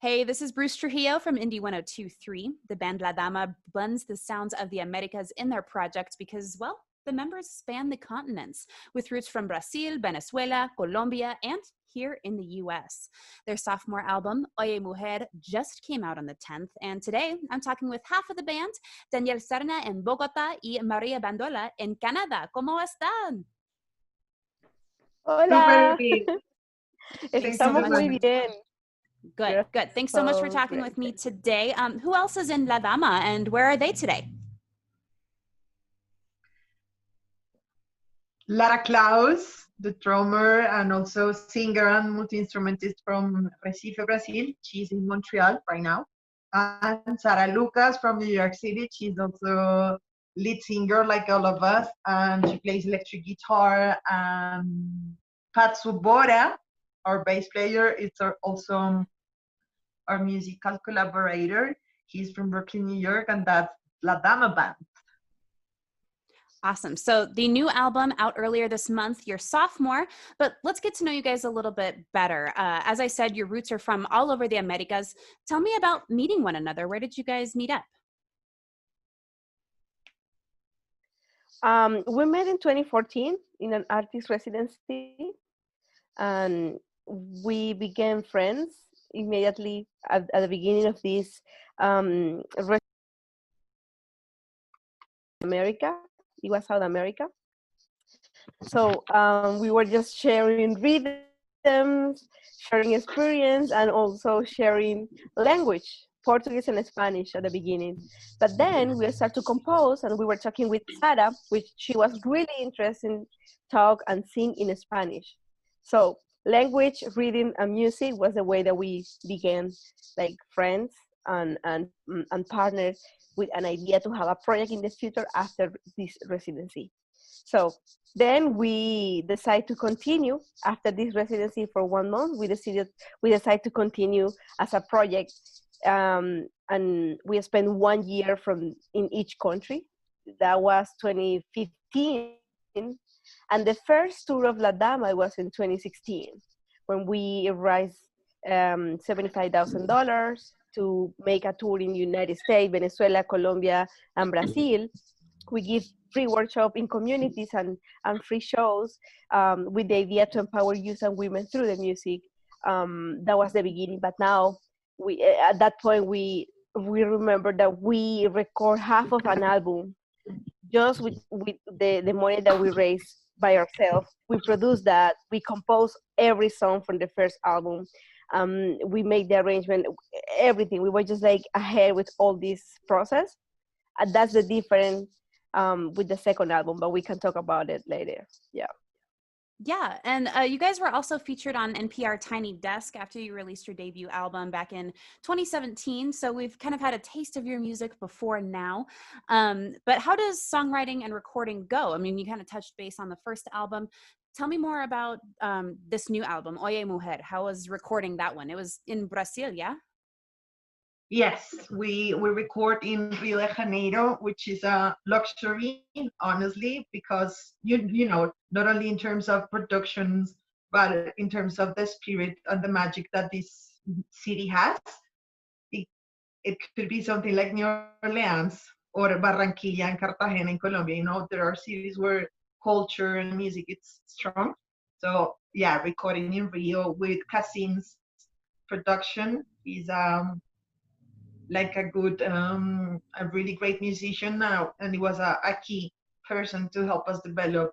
Hey, this is Bruce Trujillo from Indie 1023. The band LADAMA blends the sounds of the Americas in their project because, well, the members span the continents with roots from Brazil, Venezuela, Colombia, and here in the US. Their sophomore album, Oye Mujer, just came out on the 10th, and today I'm talking with half of the band, Daniel Serna in Bogotá y Maria Bandola in Canadá. ¿Cómo están? Super Hola, bien. Thanks so estamos much. muy bien. Good, You're good. Thanks so much for so talking great. with me today. Who else is in La Dama and where are they today? Lara Klaus, the drummer and also singer and multi-instrumentist from Recife, Brazil. She's in Montreal right now. And Sara Lucas from New York City. She's also lead singer like all of us, and she plays electric guitar. And Pat Subora, our bass player, is also our musical collaborator. He's from Brooklyn, New York, and that's La Dama Band. Awesome. So the new album out earlier this month, you're sophomore, but let's get to know you guys a little bit better. As I said, your roots are from all over the Americas. Tell me about meeting one another. Where did you guys meet up? We met in 2014 in an artist residency, and we became friends immediately at the beginning of this America. It was South America. So we were just sharing rhythms, sharing experience, and also sharing language, Portuguese and Spanish at the beginning. But then we started to compose, and we were talking with Sara, which she was really interested in talk and sing in Spanish. So language, reading, and music was the way that we began like friends and partners with an idea to have a project in the future after this residency. So then we decided to continue after this residency for 1 month. We decided to continue as a project, and we spent 1 year in each country. That was 2015, and the first tour of La Dama was in 2016 when we raised $75,000 to make a tour in the United States, Venezuela, Colombia, and Brazil. We give free workshop in communities and free shows with the idea to empower youth and women through the music. That was the beginning, but now at that point we remember that we record half of an album just with the money that we raise by ourselves. We produce that, we compose every song from the first album. We make the arrangement, everything. We were just like ahead with all this process. And that's the difference with the second album, but we can talk about it later. Yeah. Yeah, and you guys were also featured on NPR Tiny Desk after you released your debut album back in 2017. So we've kind of had a taste of your music before now. But how does songwriting and recording go? I mean, you kind of touched base on the first album. Tell me more about this new album, Oye Mujer. How was recording that one? It was in Brazil, yeah? Yes, we record in Rio de Janeiro, which is a luxury, honestly, because you know, not only in terms of productions, but in terms of the spirit and the magic that this city has. It could be something like New Orleans or Barranquilla and Cartagena in Colombia. You know, there are cities where culture and music is strong. So yeah, recording in Rio with Casim's production is like a really great musician now, and he was a key person to help us develop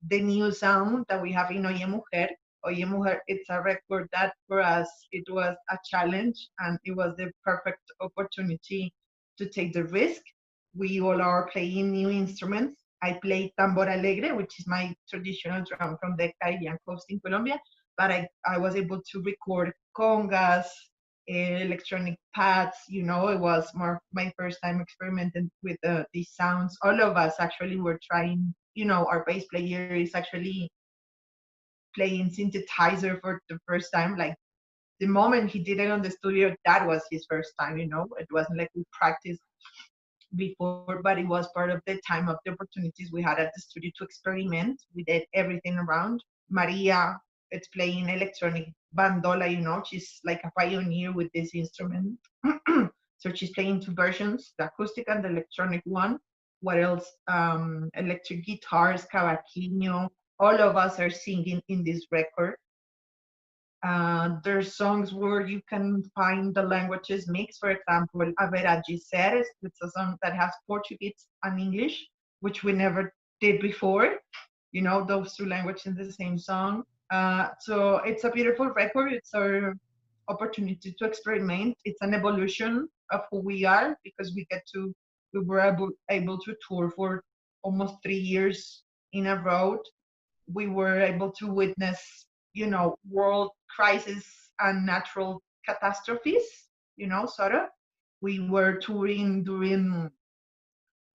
the new sound that we have in Oye Mujer. Oye Mujer, it's a record that for us, it was a challenge, and it was the perfect opportunity to take the risk. We all are playing new instruments. I play tambor alegre, which is my traditional drum from the Caribbean coast in Colombia, but I was able to record congas, electronic pads. You know, it was my first time experimenting with these sounds. All of us actually were trying. You know, our bass player is actually playing synthesizer for the first time. Like the moment he did it on the studio, that was his first time. You know, it wasn't like we practiced before, but it was part of the time of the opportunities we had at the studio to experiment. We did everything around. Maria it's playing electronic bandola, you know, she's like a pioneer with this instrument. So she's playing two versions, the acoustic and the electronic one. What else? Electric guitars, cavaquinho. All of us are singing in this record. There's songs where you can find the languages mixed. For example, Haverá de Seres, it's a song that has Portuguese and English, which we never did before. You know, those two languages in the same song. So it's a beautiful record. It's our opportunity to experiment. It's an evolution of who we are because we were able to tour for almost 3 years in a row. We were able to witness, you know, world crisis and natural catastrophes, you know, sort of. We were touring during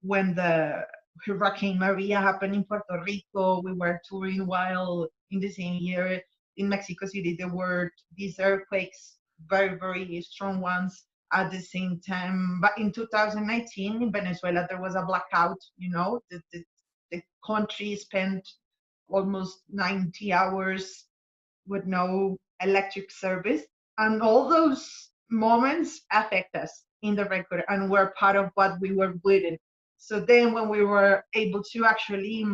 when the Hurricane Maria happened in Puerto Rico. We were touring while in the same year in Mexico City there were these earthquakes, very, very strong ones at the same time. But in 2019 in Venezuela there was a blackout, you know, the country spent almost 90 hours with no electric service. And all those moments affect us in the record and were part of what we were within. So then when we were able to actually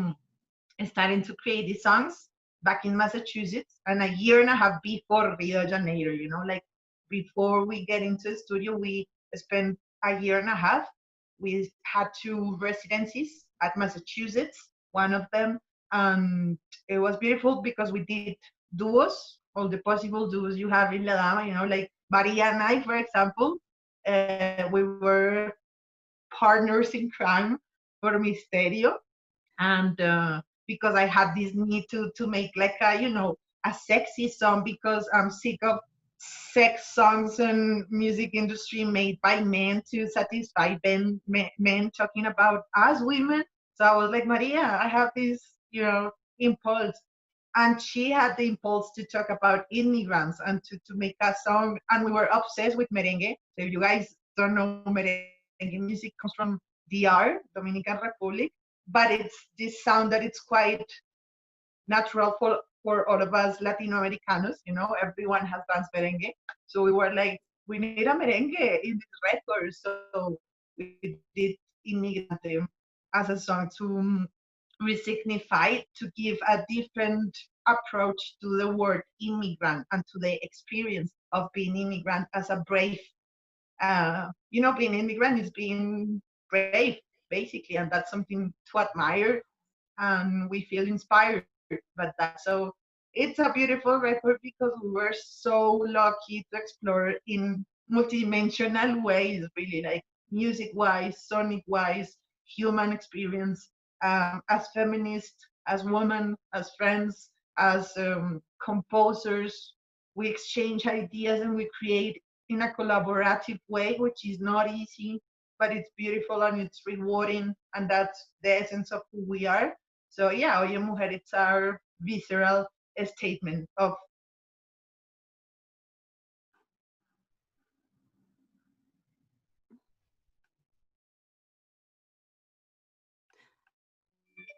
starting to create these songs back in Massachusetts and a year and a half before Rio de Janeiro, you know, like before we get into the studio, we spent a year and a half. We had two residencies at Massachusetts, one of them, and it was beautiful because we did duos, all the possible duos you have in LADAMA, you know, like Maria and I, for example, we were partners in crime for Misterio. And because I had this need to make like a, you know, a sexy song because I'm sick of sex songs and music industry made by men to satisfy men talking about us women. So I was like, Maria, I have this, you know, impulse. And she had the impulse to talk about immigrants and to make a song. And we were obsessed with merengue. So if you guys don't know, merengue music comes from DR, Dominican Republic, but it's this sound that it's quite natural for all of us Latino Americanos. You know, everyone has danced merengue. So we were like, we need a merengue in this record. So we did Immigrante as a song to resignify, to give a different approach to the word immigrant and to the experience of being immigrant as a brave, you know, being immigrant is being brave, basically, and that's something to admire, and we feel inspired by that. So it's a beautiful record because we were so lucky to explore in multidimensional ways, really, like music-wise, sonic-wise, human experience, as feminists, as women, as friends, as composers. We exchange ideas and we create in a collaborative way, which is not easy, but it's beautiful and it's rewarding, and that's the essence of who we are. So yeah, Oye Mujer, it's our visceral statement of.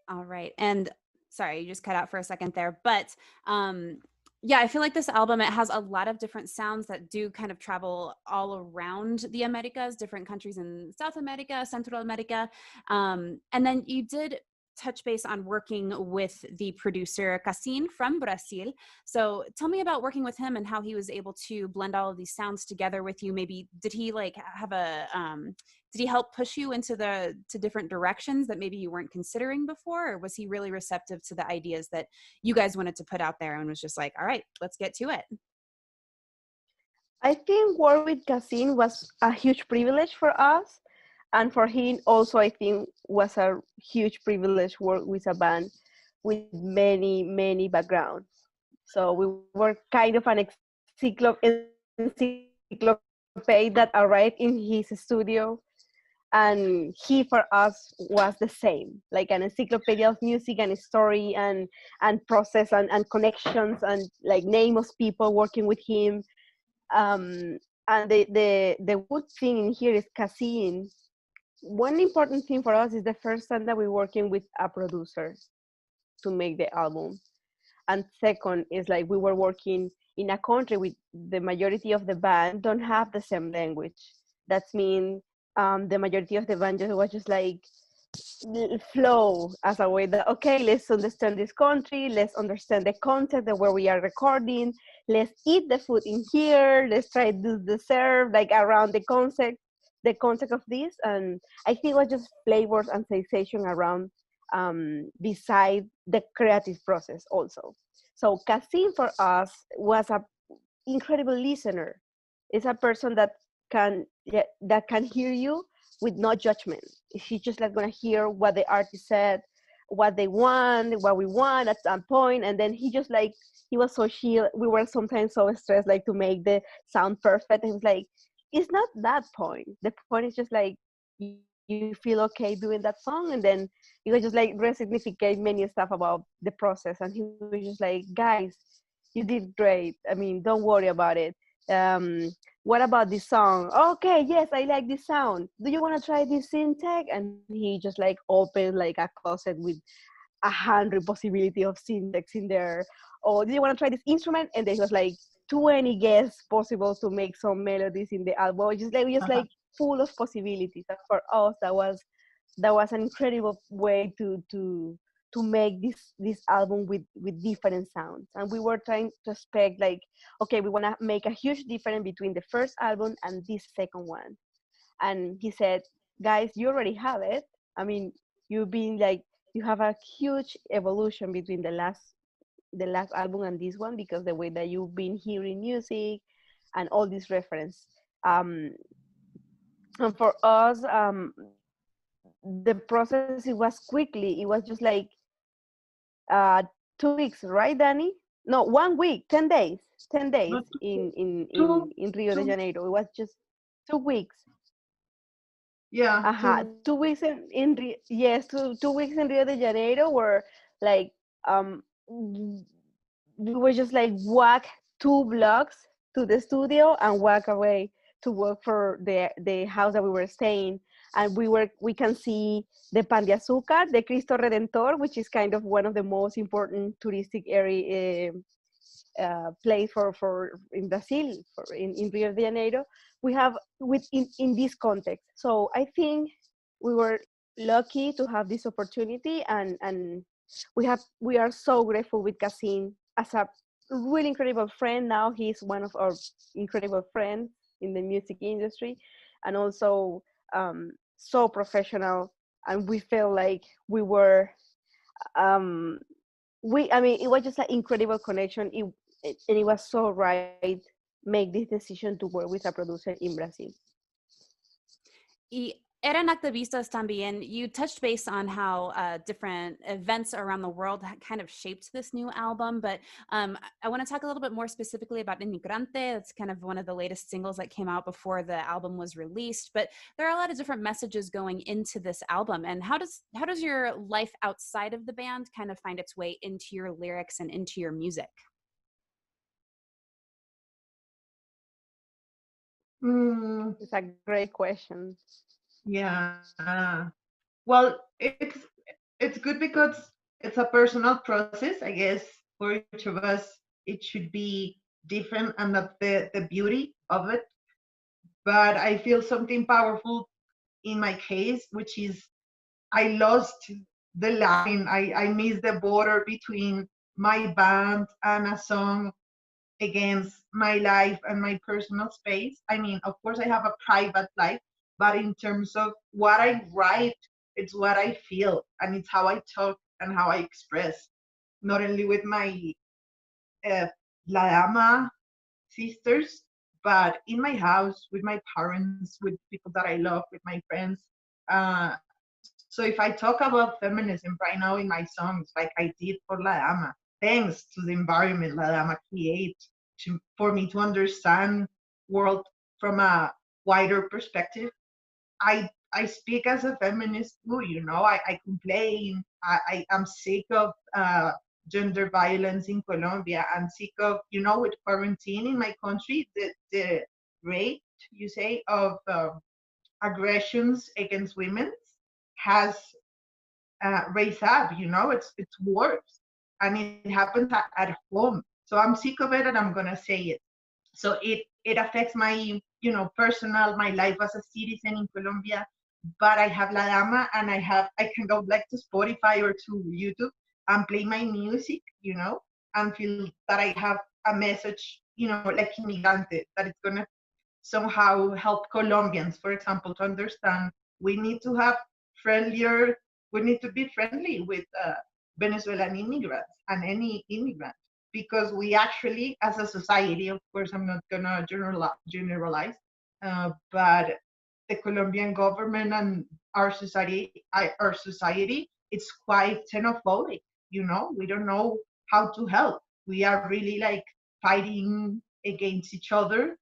All right. And sorry, you just cut out for a second there. But yeah, I feel like this album, it has a lot of different sounds that do kind of travel all around the Americas, different countries in South America, Central America. And then you did touch base on working with the producer Cassin from Brazil. So tell me about working with him and how he was able to blend all of these sounds together with you. Maybe did he like have a did he help push you into to different directions that maybe you weren't considering before, or was he really receptive to the ideas that you guys wanted to put out there and was just like, all right, let's get to it? I think work with Cassin was a huge privilege for us. And for him also, I think, was a huge privilege work with a band with many, many backgrounds. So we were kind of an encyclopedia that arrived in his studio. And he, for us, was the same, like an encyclopedia of music and story and process and connections and like name of people working with him. And the good thing in here is Cassin. One important thing for us is the first time that we're working with a producer to make the album. And second is like we were working in a country with the majority of the band don't have the same language. That's mean the majority of the band just was just like flow as a way that, okay, let's understand this country, let's understand the context of where we are recording, let's eat the food in here, let's try to serve like around the concept of this. And I think it was just flavors and sensation around beside the creative process also. So Kasim for us was a incredible listener. It's a person that can, yeah, that can hear you with no judgment. She's just like gonna hear what the artist said, what they want, what we want at some point, and then he just like he was so chill. We were sometimes so stressed like to make the sound perfect. And he was like, it's not that point. The point is just like you feel okay doing that song, and then he was just like resignificate many stuff about the process, and he was just like, guys, you did great. I mean, don't worry about it. What about this song? Okay, yes, I like this sound. Do you want to try this syntax? And he just like opened like a closet with 100 possibility of syntax in there. Or do you want to try this instrument? And there was like 20 guesses possible to make some melodies in the album. Just like full of possibilities. And for us, that was an incredible way to make this album with different sounds. And we were trying to expect like, okay, we want to make a huge difference between the first album and this second one. And he said, guys, you already have it. I mean, you've been like, you have a huge evolution between the last album and this one, because the way that you've been hearing music and all these reference. And for us, the process, it was quickly. It was just like uh 2 weeks, right, Danny? No, 1 week, 10 days, 10 days Not in in two, in, in Rio de two, Janeiro. It was just 2 weeks. yeah, Uh-huh. 2 weeks yes, 2 weeks in Rio de Janeiro were like we were just like walk 2 blocks to the studio and walk away to work for the house that we were staying. And we can see the Pan de Azúcar, the Cristo Redentor, which is kind of one of the most important touristic area place for in Brazil, in Rio de Janeiro. We have in this context. So I think we were lucky to have this opportunity, and we are so grateful with Casim as a really incredible friend. Now he's one of our incredible friends in the music industry, and also so professional. And we felt like we were um, I mean, it was just an incredible connection. And it was so right make this decision to work with a producer in Brazil. Y eran activistas también. You touched base on how different events around the world kind of shaped this new album, but I want to talk a little bit more specifically about Immigrante. That's kind of one of the latest singles that came out before the album was released, but there are a lot of different messages going into this album. And how does your life outside of the band kind of find its way into your lyrics and into your music? It's a great question. yeah. Well, it's good because it's a personal process. I guess for each of us, it should be different, and that's the beauty of it. But I feel something powerful in my case, which is I lost the line. I missed the border between my band and a song against my life and my personal space. I mean, of course, I have a private life, but in terms of what I write, it's what I feel, and it's how I talk and how I express, not only with my uh, LADAMA sisters, but in my house, with my parents, with people that I love, with my friends. Uh, so if I talk about feminism right now in my songs, like I did for LADAMA, thanks to the environment LADAMA create for me to understand world from a wider perspective, I speak as a feminist too. I complain. I am sick of gender violence in Colombia. I'm sick of, with quarantine in my country, the rate, you say, of aggressions against women has raised up. It's worse. and it happens at home. So I'm sick of it, and I'm gonna say it. So it affects my, personal, my life as a citizen in Colombia. But I have La Dama, and I can go like to Spotify or to YouTube and play my music, and feel that I have a message, like Immigrante, that it's gonna somehow help Colombians, for example, to understand we need to have friendlier, we need to be friendly with Venezuelan immigrants and any immigrant, because we actually, as a society, of course, I'm not gonna generalize, but the Colombian government and our society, it's quite xenophobic. We don't know how to help. We are really like fighting against each other.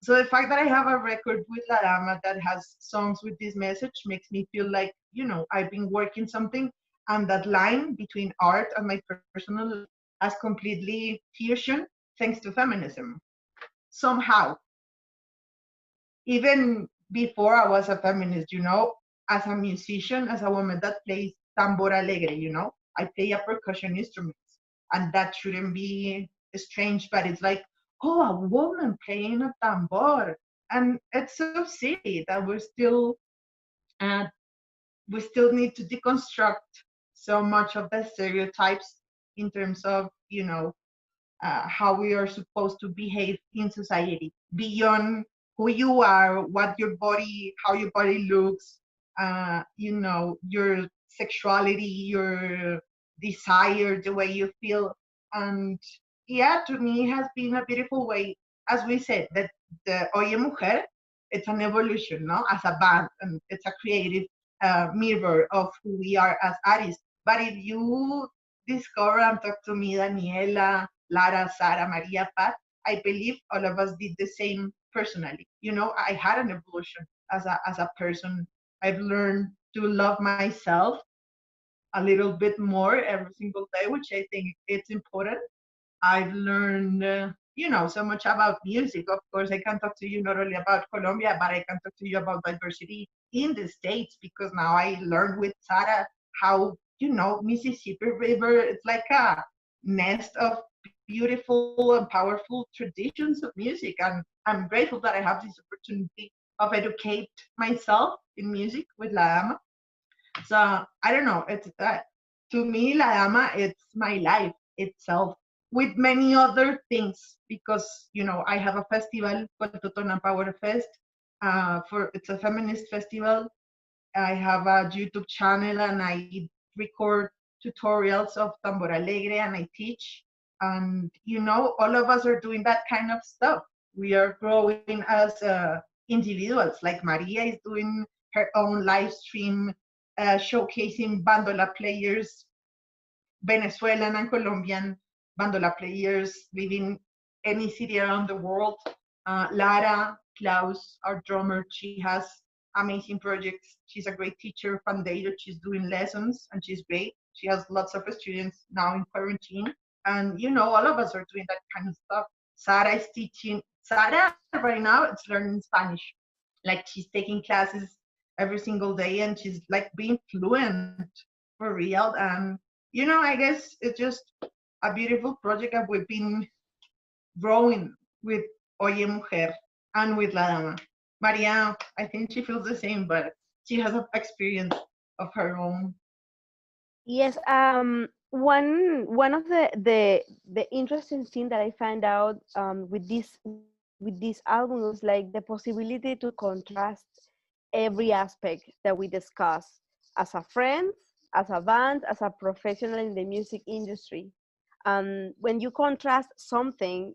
So the fact that I have a record with La Dama that has songs with this message makes me feel like, I've been working something, and that line between art and my personal life has completely fusion thanks to feminism. Somehow, even before I was a feminist, as a musician, as a woman that plays tambor alegre, I play a percussion instrument, and that shouldn't be strange, but it's like, oh, a woman playing a tambor, and it's so silly that uh, we still need to deconstruct so much of the stereotypes in terms of, how we are supposed to behave in society beyond who you are, how your body looks, your sexuality, your desire, the way you feel. And yeah, to me, it has been a beautiful way, as we said, that the Oye Mujer, it's an evolution, no? As a band, and it's a creative mirror of who we are as artists. But if you discover and talk to me, Daniela, Lara, Sara, Maria, Pat, I believe all of us did the same personally. I had an evolution as a person. I've learned to love myself a little bit more every single day, which I think it's important. I've learned, so much about music. Of course, I can talk to you not only about Colombia, but I can talk to you about diversity in the States, because now I learned with Sara how, Mississippi River, it's like a nest of beautiful and powerful traditions of music. And I'm grateful that I have this opportunity of educate myself in music with La Dama. So I don't know. It's to me, La Dama, it's my life itself, with many other things, because I have a festival called Totona Power Fest. It's a feminist festival. I have a YouTube channel, and I record tutorials of tambor alegre, and I teach. And all of us are doing that kind of stuff. We are growing as individuals. Like Maria is doing her own live stream, showcasing bandola players, Venezuelan and Colombian bandola players living any city around the world. Lara Klaus, our drummer, she has amazing projects. She's a great teacher, foundator. She's doing lessons, and she's great. She has lots of students now in quarantine. And, all of us are doing that kind of stuff. Sara is teaching. Sara, right now, it's learning Spanish. Like, she's taking classes every single day, and she's like being fluent for real. And I guess it's just a beautiful project that we've been growing with Oye Mujer and with La Dama. Maria, I think she feels the same, but she has an experience of her own. Yes, one of the interesting thing that I found out with this album was like the possibility to contrast every aspect that we discuss as a friend, as a band, as a professional in the music industry. When you contrast something,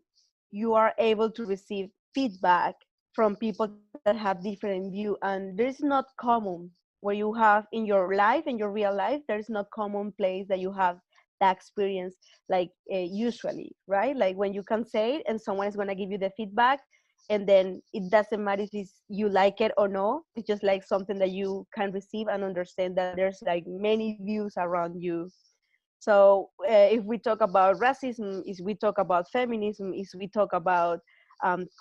you are able to receive feedback from people that have different view, and there is not common where you have in your real life, there is not common place that you have that experience, like usually, right? Like when you can say it and someone is going to give you the feedback, and then it doesn't matter if you like it or no. It's just like something that you can receive and understand that there's like many views around you. So if we talk about racism, if we talk about feminism, if we talk about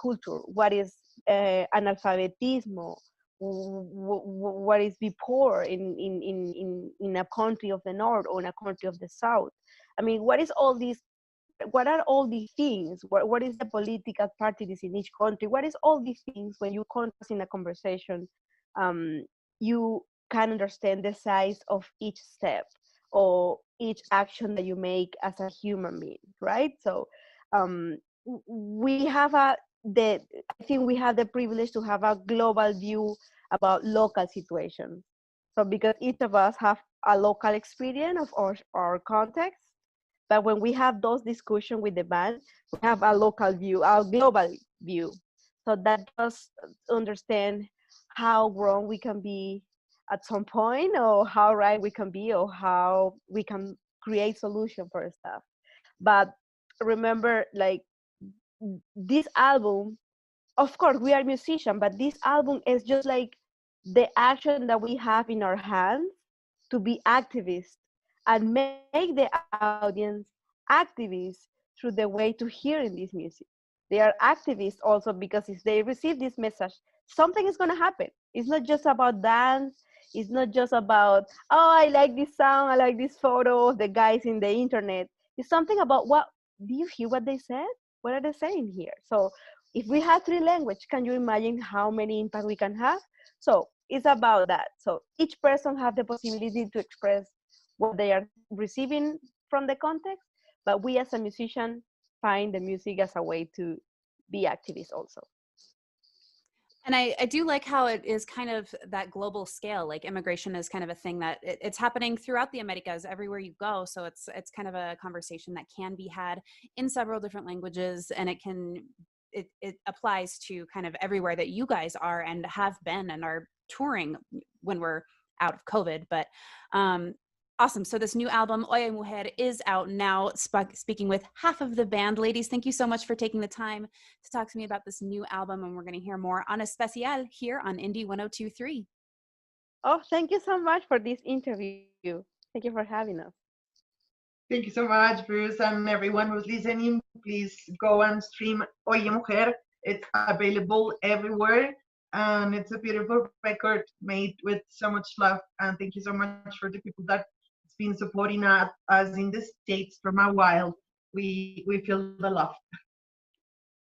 culture, what is analfabetismo, what is be poor in a country of the north or in a country of the south. I mean, what are all these things? What is the political parties in each country? What is all these things? When you contrast in a conversation, you can understand the size of each step or each action that you make as a human being, right? So we have I think we have the privilege to have a global view about local situations. So because each of us have a local experience of our context, but when we have those discussions with the band, we have a local view, a global view. So that does understand how wrong we can be at some point, or how right we can be, or how we can create solution for stuff. But remember, like, this album, of course we are musicians, but this album is just like the action that we have in our hands to be activists and make the audience activists through the way to hearing this music. They are activists also because if they receive this message, something is going to happen. It's not just about dance. It's not just about, oh, I like this song, I like this photo of the guys in the internet. It's something about, what do you hear what they said? What are they saying here? So if we have three languages, can you imagine how many impact we can have? So it's about that. So each person have the possibility to express what they are receiving from the context, but we as a musician find the music as a way to be activists also. And I do like how it is kind of that global scale. Like immigration is kind of a thing that it's happening throughout the Americas, everywhere you go. So it's kind of a conversation that can be had in several different languages, and it applies to kind of everywhere that you guys are and have been and are touring when we're out of COVID. But awesome. So this new album, Oye Mujer, is out now. Speaking with half of the band. Ladies, thank you so much for taking the time to talk to me about this new album. And we're going to hear more on Especial here on Indie 102.3. Oh, thank you so much for this interview. Thank you for having us. Thank you so much, Bruce, and everyone who's listening. Please go and stream Oye Mujer. It's available everywhere, and it's a beautiful record made with so much love. And thank you so much for the people that has been supporting us in the States from a while. We feel the love.